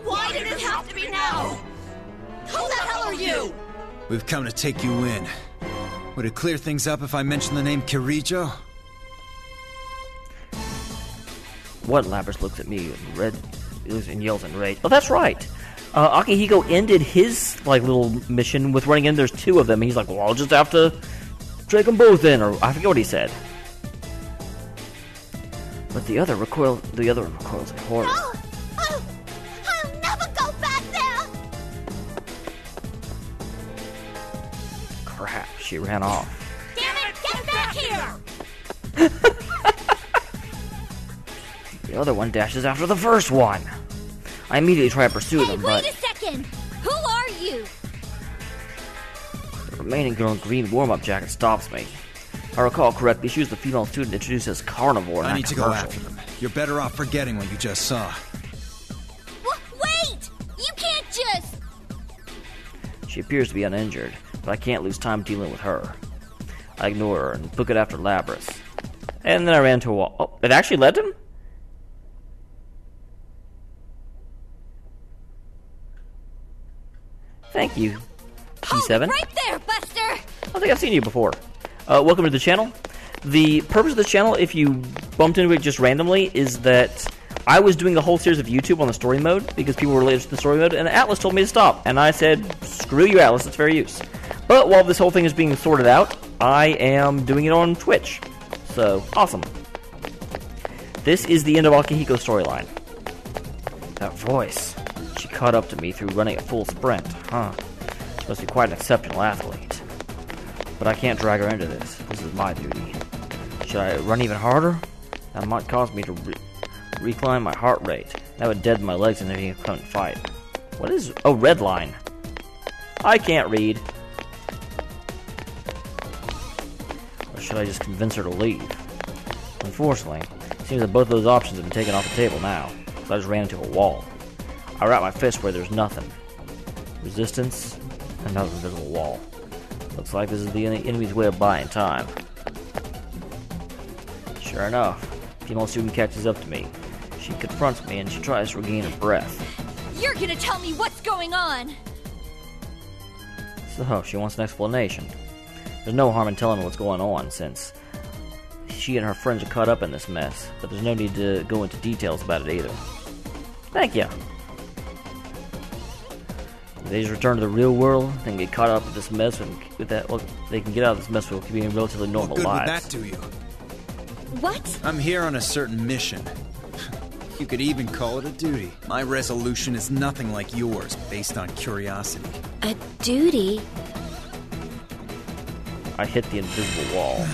Why did it have to be now? Who the hell are you? We've come to take you in. Would it clear things up if I mentioned the name Kirijo? What? Labrys looks at me and yells in rage. Oh, that's right. Akihiko ended his little mission with running in. There's two of them. He's like, well, I'll just have to take them both in, or I forget what he said. But the other recoils in horror. No! I'll never go back there! Crap, she ran off. Damn it, get back here! The other one dashes after the first one. I immediately try to pursue them, but... Wait a second! Who are you? The remaining girl in green warm-up jacket stops me. If I recall correctly, she was the female student introduced as Carnivore in I that need to go after them. You're better off forgetting what you just saw. Wait! You can't just... She appears to be uninjured, but I can't lose time dealing with her. I ignore her and book it after Labrys. And then I ran to a wall. Oh, it actually led him? Thank you, G7. Right there, Buster! I think I've seen you before. Welcome to the channel. The purpose of this channel, if you bumped into it just randomly, is that I was doing a whole series of YouTube on the story mode because people were related to the story mode, and Atlas told me to stop. And I said, screw you, Atlas, it's fair use. But while this whole thing is being sorted out, I am doing it on Twitch. So, awesome. This is the end of Akihiko's storyline. That voice. She caught up to me through running at full sprint. Huh. She must be quite an exceptional athlete. But I can't drag her into this. This is my duty. Should I run even harder? That might cause me to recline my heart rate. That would deaden my legs in any opponent fight. What is... Oh, red line. I can't read. Or should I just convince her to leave? Unfortunately, it seems that both of those options have been taken off the table now. So I just ran into a wall. I wrap my fist where there's nothing. Resistance, another invisible wall. Looks like this is the enemy's way of buying time. Sure enough, female student catches up to me. She confronts me and she tries to regain her breath. You're gonna tell me what's going on! So, she wants an explanation. There's no harm in telling her what's going on, since she and her friends are caught up in this mess, but there's no need to go into details about it either. Thank you. If they just return to the real world and get caught up with this mess, with that, well, they can get out of this mess with being relatively normal lives. What good would that do you? What? I'm here on a certain mission. You could even call it a duty. My resolution is nothing like yours, based on curiosity. A duty? I hit the invisible wall.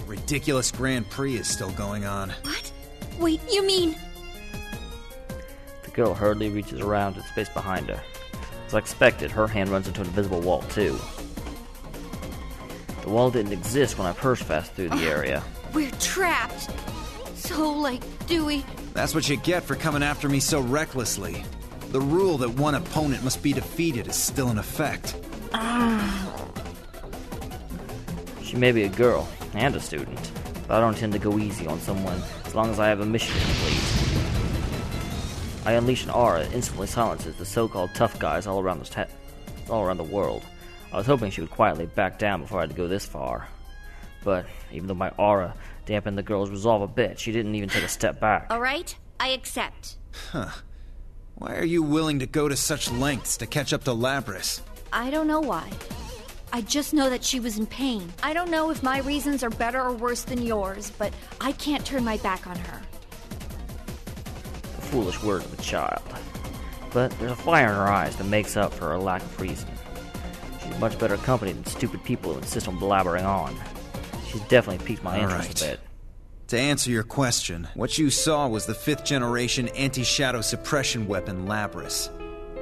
Ridiculous Grand Prix is still going on. What? Wait, you mean... The girl hurriedly reaches around to the space behind her. As I expected, her hand runs into an invisible wall, too. The wall didn't exist when I first passed through the area. We're trapped. So, do we... That's what you get for coming after me so recklessly. The rule that one opponent must be defeated is still in effect. She may be a girl, and a student, but I don't tend to go easy on someone as long as I have a mission to complete. I unleash an aura that instantly silences the so-called tough guys all around the world. I was hoping she would quietly back down before I had to go this far. But even though my aura dampened the girl's resolve a bit, she didn't even take a step back. Alright, I accept. Huh. Why are you willing to go to such lengths to catch up to Labrys? I don't know why. I just know that she was in pain. I don't know if my reasons are better or worse than yours, but I can't turn my back on her. A foolish word of a child. But there's a fire in her eyes that makes up for her lack of reason. She's much better company than stupid people who insist on blabbering on. She's definitely piqued my interest a bit. To answer your question, what you saw was the 5th generation anti-shadow suppression weapon Labrys.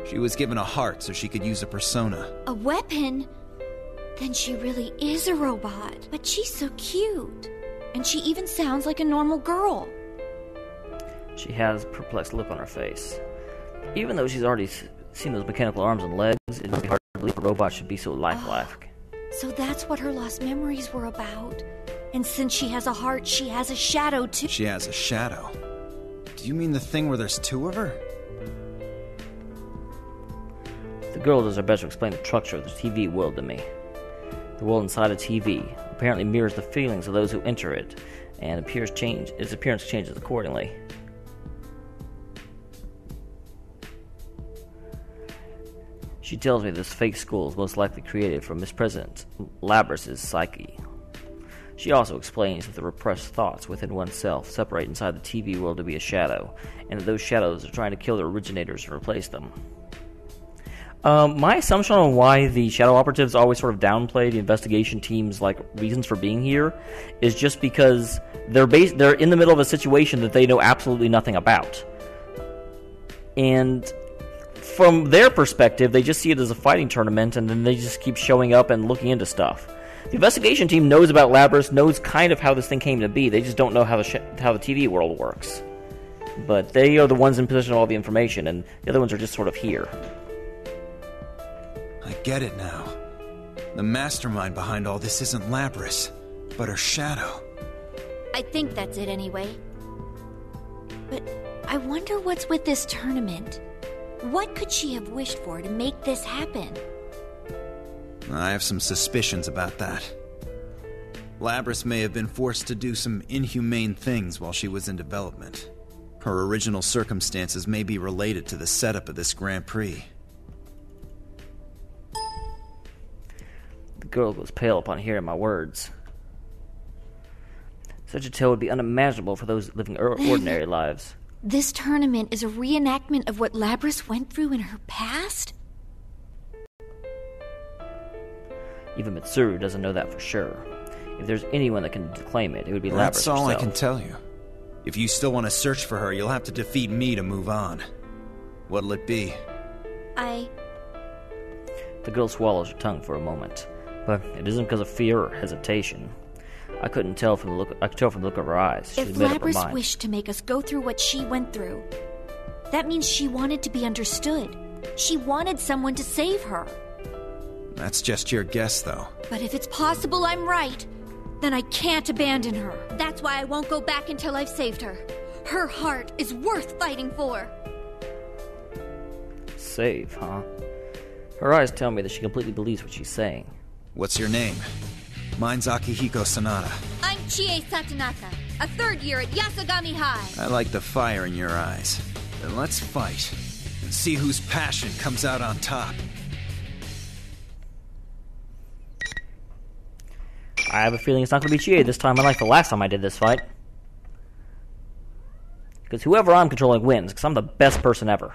She was given a heart so she could use a persona. A weapon? Then she really is a robot. But she's so cute. And she even sounds like a normal girl. She has a perplexed look on her face. Even though she's already seen those mechanical arms and legs, it would be hard to believe a robot should be so lifelike. So that's what her lost memories were about. And since she has a heart, she has a shadow too. She has a shadow? Do you mean the thing where there's two of her? The girl does her best to explain the structure of the TV world to me. The world inside a TV apparently mirrors the feelings of those who enter it, and its appearance changes accordingly. She tells me this fake school is most likely created from Miss President Labrys' psyche. She also explains that the repressed thoughts within oneself separate inside the TV world to be a shadow, and that those shadows are trying to kill their originators and replace them. My assumption on why the shadow operatives always sort of downplay the investigation team's reasons for being here is just because they're in the middle of a situation that they know absolutely nothing about. And from their perspective, they just see it as a fighting tournament, and then they just keep showing up and looking into stuff. The investigation team knows about Labrys, knows kind of how this thing came to be. They just don't know how the TV world works. But they are the ones in possession of all the information, and the other ones are just sort of here. I get it now. The mastermind behind all this isn't Labrys, but her shadow. I think that's it anyway. But I wonder what's with this tournament. What could she have wished for to make this happen? I have some suspicions about that. Labrys may have been forced to do some inhumane things while she was in development. Her original circumstances may be related to the setup of this Grand Prix. The girl goes pale upon hearing my words. Such a tale would be unimaginable for those living ordinary lives. This tournament is a reenactment of what Labrys went through in her past? Even Mitsuru doesn't know that for sure. If there's anyone that can claim it, it would be Labrys That's all herself. I can tell you. If you still want to search for her, you'll have to defeat me to move on. What'll it be? The girl swallows her tongue for a moment, but it isn't because of fear or hesitation. I couldn't tell from the look. I could tell from the look of her eyes. If She's made up her Labrys mind. wished to make us go through what she went through, that means she wanted to be understood. She wanted someone to save her. That's just your guess, though. But if it's possible I'm right, then I can't abandon her. That's why I won't go back until I've saved her. Her heart is worth fighting for. Save, huh? Her eyes tell me that she completely believes what she's saying. What's your name? Mine's Akihiko Sanada. I'm Chie Satonaka, a third year at Yasogami High. I like the fire in your eyes. Then let's fight and see whose passion comes out on top. I have a feeling it's not going to be Chie this time, unlike the last time I did this fight. Because whoever I'm controlling wins, because I'm the best person ever.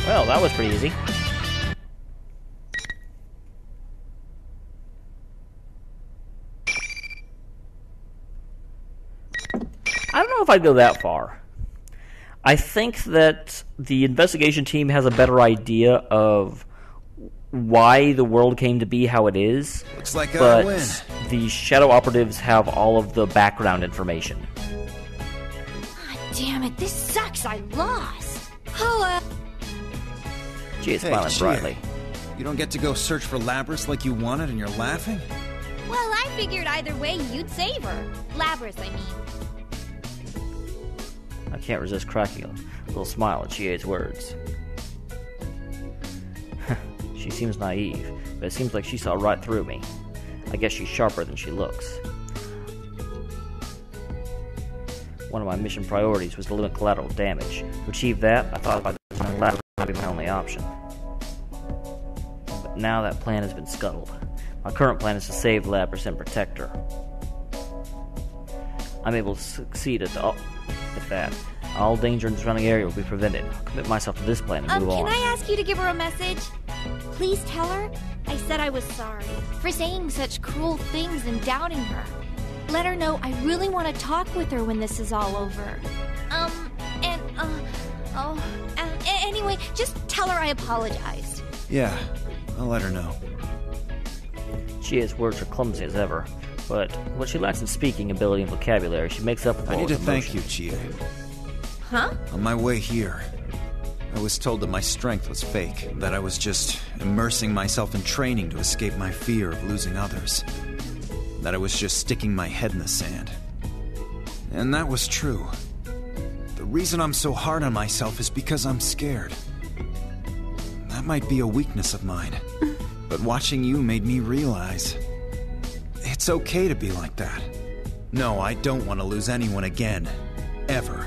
Well, that was pretty easy. I don't know if I'd go that far. I think that the investigation team has a better idea of why the world came to be how it is. Looks like I but win. The shadow operatives have all of the background information. God damn it, this sucks. I lost. Oh, She is Hey, smiling Chie. brightly. You don't get to go search for Labrys like you wanted and you're laughing? well, I figured either way you'd save her. Labrys, I mean. I can't resist cracking a little smile at Chie's words. She seems naive, but it seems like she saw right through me. I guess she's sharper than she looks. One of my mission priorities was to limit collateral damage. To achieve that, I thought about Labrys might be my only option. But now that plan has been scuttled. My current plan is to save Labrys and protect her. I'm able to succeed at that. All danger in the surrounding area will be prevented. I'll commit myself to this plan and move on. Can I ask you to give her a message? Please tell her I said I was sorry for saying such cruel things and doubting her. Let her know I really want to talk with her when this is all over. Anyway, just tell her I apologized. Yeah, I'll let her know. Chia's words are clumsy as ever, but what she lacks in speaking ability and vocabulary, she makes up for. I need to emotion. thank you, Chia. Huh? On my way here, I was told that my strength was fake, that I was just immersing myself in training to escape my fear of losing others, that I was just sticking my head in the sand. And that was true. The reason I'm so hard on myself is because I'm scared. That might be a weakness of mine, but watching you made me realize it's okay to be like that. No, I don't want to lose anyone again, ever.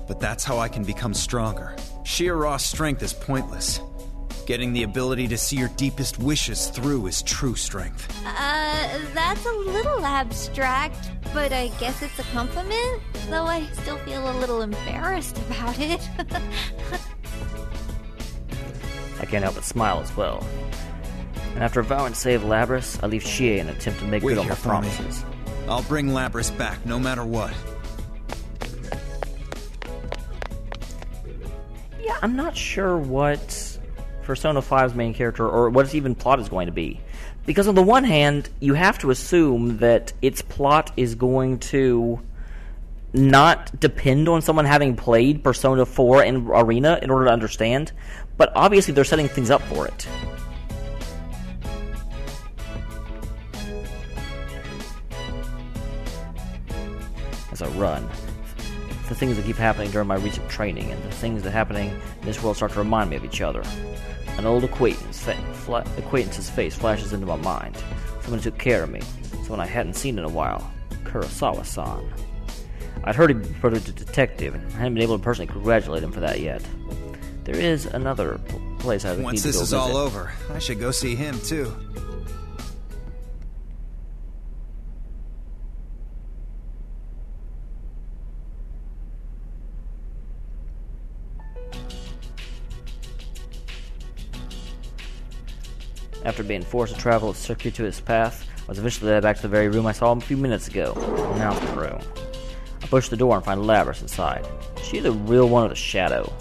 But that's how I can become stronger. Sheer raw strength is pointless. Getting the ability to see your deepest wishes through is true strength. That's a little abstract, but I guess it's a compliment, though I still feel a little embarrassed about it. I can't help but smile as well. And after vowing to save Labrys, I leave Chia in an attempt to make good on my promises. I'll bring Labrys back, no matter what. Yeah, I'm not sure what Persona 5's main character, or what its even plot is going to be. Because on the one hand, you have to assume that its plot is going to not depend on someone having played Persona 4 and Arena in order to understand, but obviously they're setting things up for it. As I run, the things that keep happening during my recent training and the things that are happening in this world start to remind me of each other. An old acquaintance's face flashes into my mind. Someone who took care of me. Someone I hadn't seen in a while. Kurosawa-san. I'd heard he'd been promoted to detective, and I hadn't been able to personally congratulate him for that yet. There is another place I need to go visit. Once this is all over, I should go see him, too. After being forced to travel a circuitous path, I was eventually led back to the very room I saw a few minutes ago. The announcement room. I push the door and find Labrys inside. She's the real one of the shadow.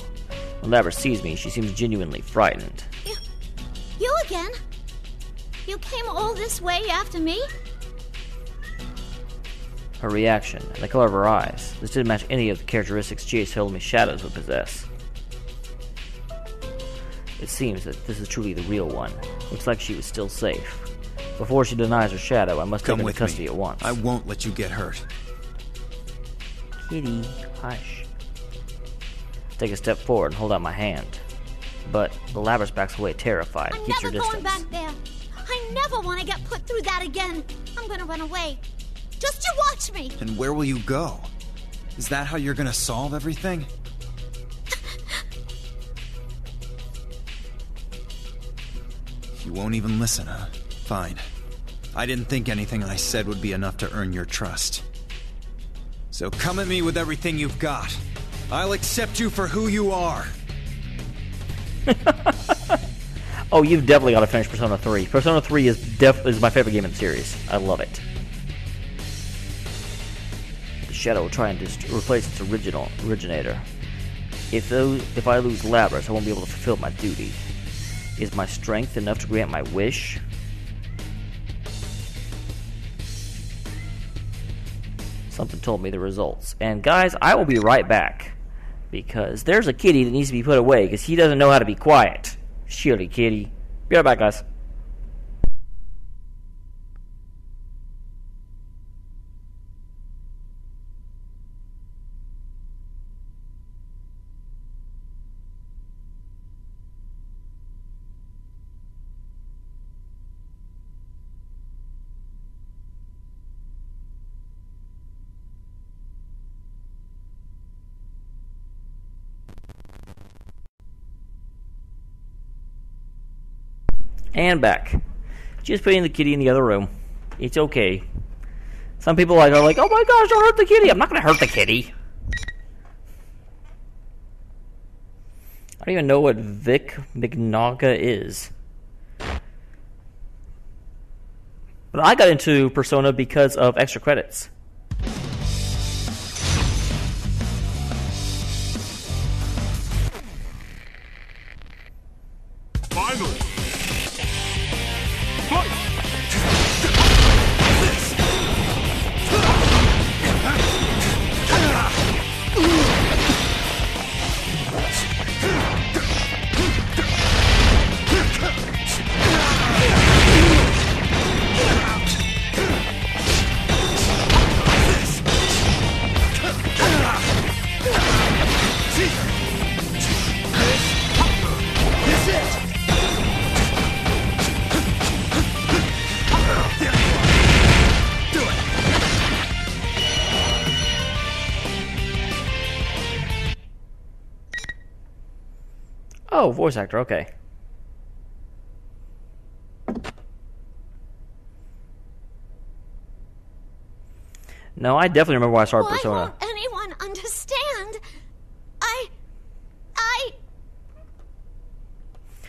When Labrys sees me, she seems genuinely frightened. You again? You came all this way after me? Her reaction, and the color of her eyes, this didn't match any of the characteristics Chia told me shadows would possess. It seems that this is truly the real one. Looks like she was still safe. Before she denies her shadow, I must take her into custody at once. I won't let you get hurt. Kitty, hush. Take a step forward and hold out my hand. But the Labrys backs away terrified. I'm Keeps her never distance. going back there. I never want to get put through that again. I'm going to run away. Just you watch me. And where will you go? Is that how you're gonna solve everything? You won't even listen, huh? Fine. I didn't think anything I said would be enough to earn your trust. So come at me with everything you've got. I'll accept you for who you are. Oh, you've definitely got to finish Persona 3. Persona 3 is my favorite game in the series. I love it. The Shadow will try and replace its originator. If I lose Labrys, I won't be able to fulfill my duty. Is my strength enough to grant my wish? Something told me the results. And guys, I will be right back. Because there's a kitty that needs to be put away because he doesn't know how to be quiet. Surely, kitty. Be right back, guys. And back. Just putting the kitty in the other room. It's okay. Some people are like, oh my gosh, don't hurt the kitty. I'm not going to hurt the kitty. I don't even know what Vic McNaga is. But I got into Persona because of extra credits. Finally! Oh, voice actor, okay. No, I definitely remember why I started Persona. Why won't anyone understand? I...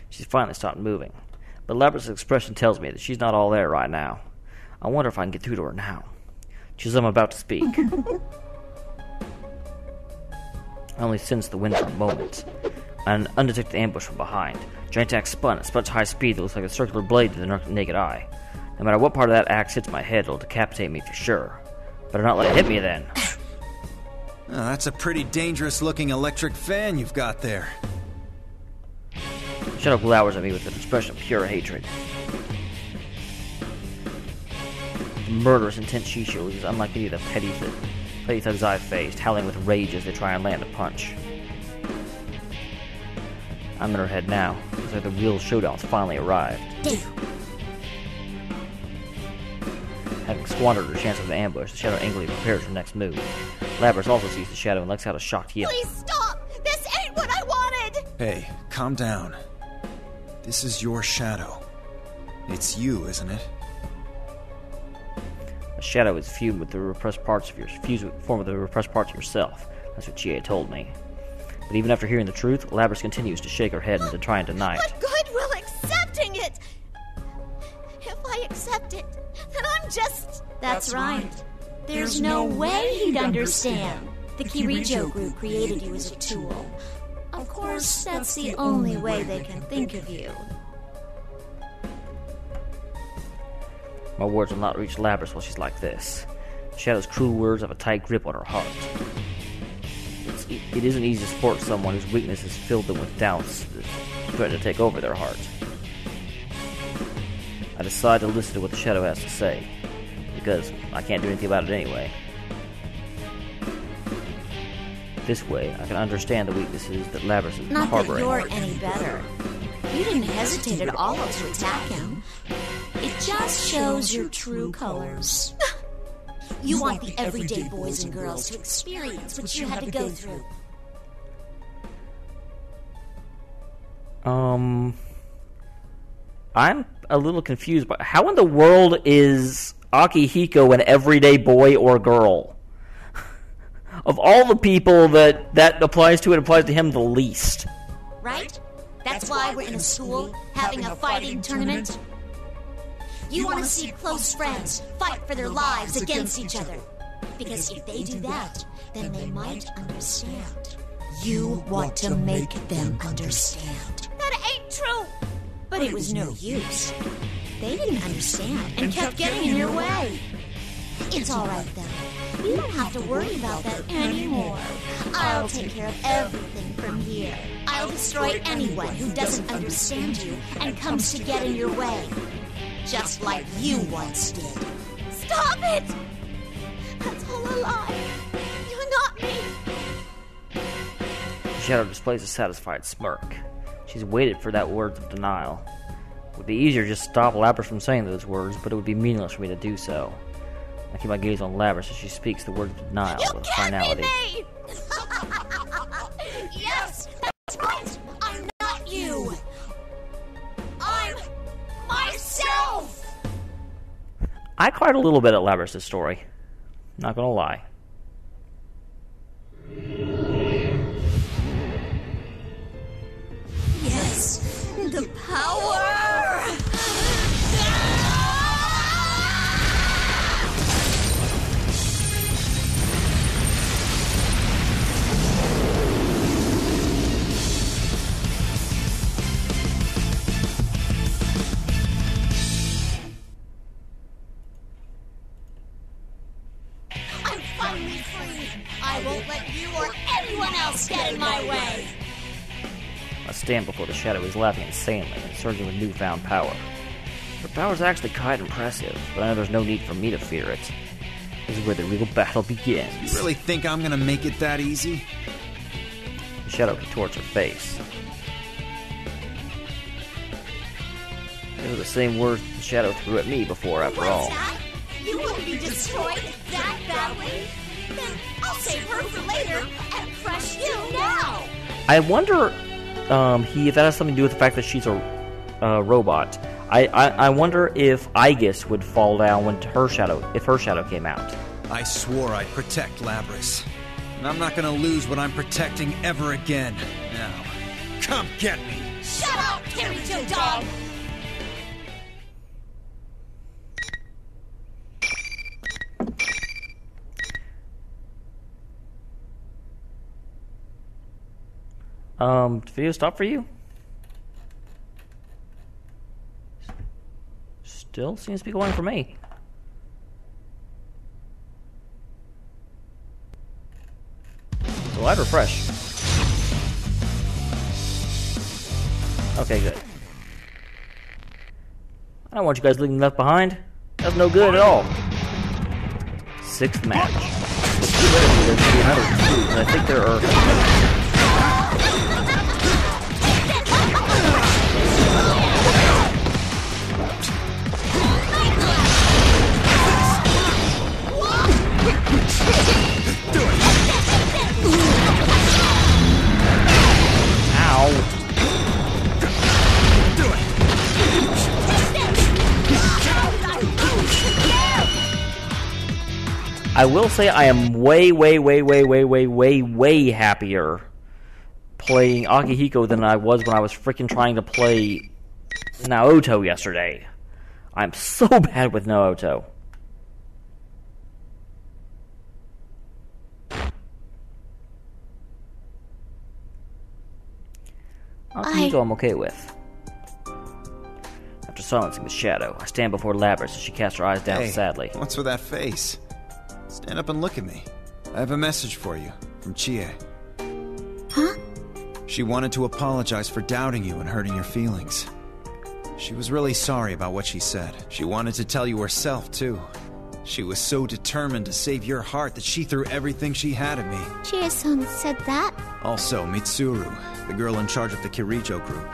She's finally stopped moving. But Labrys' expression tells me that she's not all there right now. I wonder if I can get through to her now. She says I'm about to speak. I only sensed the wind for a moment. An undetected ambush from behind. Giant axe spun at such high speed that it looks like a circular blade to the naked eye. No matter what part of that axe hits my head, it'll decapitate me for sure. Better not let it hit me then. Oh, that's a pretty dangerous-looking electric fan you've got there. Shadow glowers at me with an expression of pure hatred. The murderous intent she shows is unlike any of the petty thugs I've faced, howling with rage as they try and land a punch. I'm in her head now. Looks like the real showdown's finally arrived. Damn. Having squandered her chance of an ambush, the Shadow angrily prepares her next move. Labrys also sees the Shadow and lets out a shocked yell. Please stop! This ain't what I wanted! Hey, calm down. This is your Shadow. It's you, isn't it? A Shadow is fused with the repressed parts of form of the repressed parts of yourself. That's what Chie told me. But even after hearing the truth, Labrys continues to shake her head and to try and deny it. What good will accepting it? If I accept it, then I'm just... That's right. There's no way he'd understand. The Kirijo group created you as a tool. Of course, that's the only way they can think of you. My words will not reach Labrys while she's like this. Shadow's cruel words have a tight grip on her heart. It isn't easy to support someone whose weakness has filled them with doubts that threaten to take over their heart. I decide to listen to what the Shadow has to say, because I can't do anything about it anyway. This way, I can understand the weaknesses that Labrys is Not harboring. that you're any better. You didn't hesitate at all to attack him. It just shows your true colors. You want the everyday boys and girls to experience what you had to go through. I'm a little confused, but how in the world is Akihiko an everyday boy or girl? Of all the people that applies to, it applies to him the least. Right? That's why we're in a school having a fighting tournament. You want to see close friends fight for their lives against each other. Because if they do that, then they might understand. You want to make them understand. That ain't true! But it was no use. They didn't understand and kept getting in your way. It's all right, though. You don't have to worry about that anymore. I'll take care of everything from here. I'll destroy anyone who doesn't understand you and comes to get in your way. Just like you once did. Stop it! That's all a lie. You're not me. The Shadow displays a satisfied smirk. She's waited for that word of denial. It would be easier to just stop Labrys from saying those words, but it would be meaningless for me to do so. I keep my gaze on Labrys as she speaks the word of denial with finality. You can't be me! Yes, that's right. I'm not you. I'm I cried a little bit at Labrys' story. Not gonna lie. Yes, the power! I'm finally free. I won't let you or anyone else get in my way. I stand before the shadow is laughing insanely and surging with newfound power. Her power is actually quite impressive, but I know there's no need for me to fear it. This is where the real battle begins. You really think I'm gonna make it that easy? The shadow contorts her face. Those are the same words the shadow threw at me before, after all. What's that? You want to be destroyed that badly? Then I'll save her for later and crush you now! I wonder if that has something to do with the fact that she's a robot. I wonder if Aegis would fall down when her shadow came out. I swore I'd protect Labrys. And I'm not gonna lose what I'm protecting ever again. Now, come get me! Shut up, Kirito dog! Did the video stop for you? Still seems to be going for me. So I'd refresh. Okay, good. I don't want you guys leaving left behind. That's no good at all. 6th match. There's another 2, and I think there are... I will say I am way happier playing Akihiko than I was when I was freaking trying to play Naoto yesterday. I'm so bad with Naoto. Akihiko I'm okay with. After silencing the shadow, I stand before Labrys as she casts her eyes down sadly. What's with that face? Stand up and look at me. I have a message for you from Chie. Huh? She wanted to apologize for doubting you and hurting your feelings. She was really sorry about what she said. She wanted to tell you herself, too. She was so determined to save your heart that she threw everything she had at me. Chie-san said that? Also, Mitsuru, the girl in charge of the Kirijo group,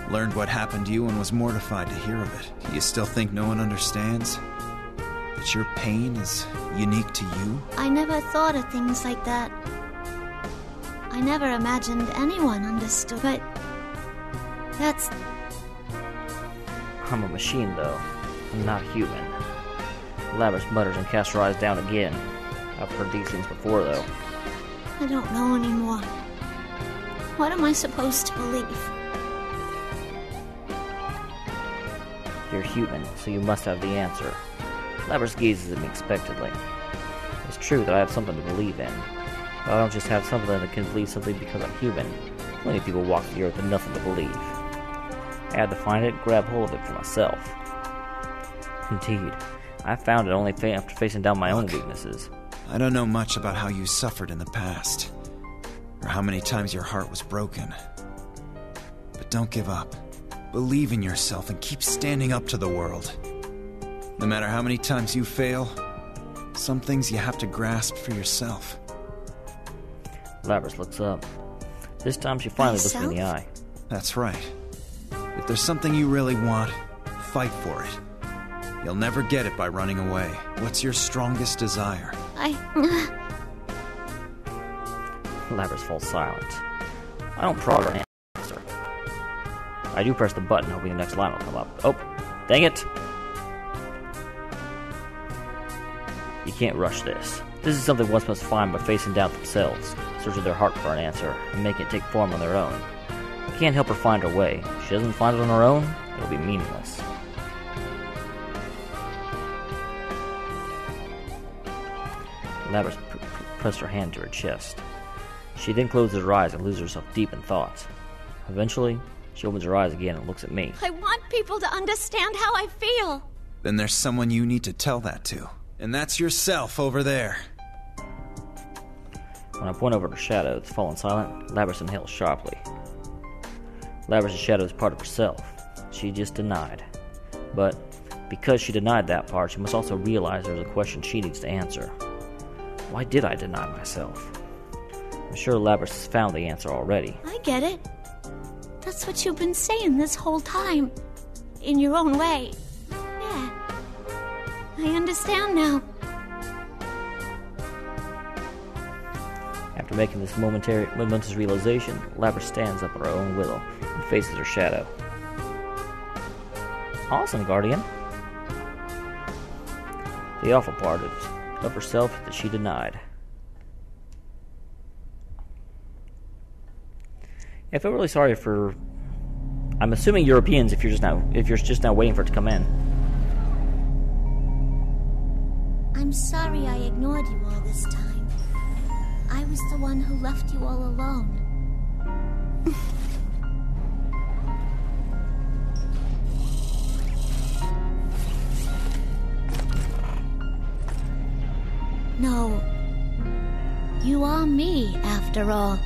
learned what happened to you and was mortified to hear of it. Do you still think no one understands? That your pain is unique to you? I never thought of things like that. I never imagined anyone understood, but that's... I'm a machine, though. I'm not human. Labrys mutters and casts her eyes down again. I've heard these things before, though. I don't know anymore. What am I supposed to believe? You're human, so you must have the answer. Labrys gazes at me expectantly. It's true that I have something to believe in. But I don't just have something that can believe something because I'm human. Plenty of people walk the earth with nothing to believe. I had to find it and grab hold of it for myself. Indeed, I found it only after facing down my own weaknesses. I don't know much about how you suffered in the past, or how many times your heart was broken. But don't give up. Believe in yourself and keep standing up to the world. No matter how many times you fail, some things you have to grasp for yourself. Labrys looks up. This time she finally looks me in the eye. That's right. If there's something you really want, fight for it. You'll never get it by running away. What's your strongest desire? Labrys falls silent. I don't prod or answer. I do press the button, hoping the next line will come up. Oh, dang it! You can't rush this. This is something one must find by facing doubt themselves, searching their heart for an answer, and making it take form on their own. You can't help her find her way. If she doesn't find it on her own, it'll be meaningless. Labrys pressed her hand to her chest. She then closes her eyes and loses herself deep in thoughts. Eventually, she opens her eyes again and looks at me. I want people to understand how I feel. Then there's someone you need to tell that to. And that's yourself over there. When I point over at her shadow that's fallen silent, Labrys inhales sharply. Labrys' shadow is part of herself. She just denied. But because she denied that part, she must also realize there's a question she needs to answer. Why did I deny myself? I'm sure Labrys has found the answer already. I get it. That's what you've been saying this whole time. In your own way. Yeah. I understand now. After making this momentous realization, Labrys stands up at her own will and faces her shadow. Awesome, Guardian. The awful part of herself that she denied. I feel really sorry for, I'm assuming, Europeans if you're just now waiting for it to come in. I'm sorry I ignored you all this time. I was the one who left you all alone. No, you are me, after all.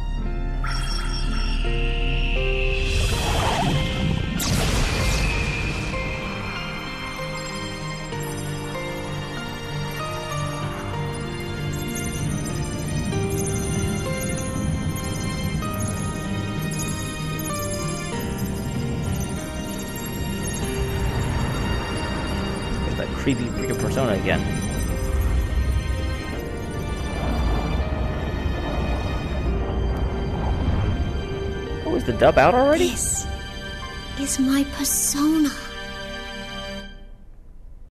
There's that creepy freaking persona again. Oh, is the dub out already? This is my persona.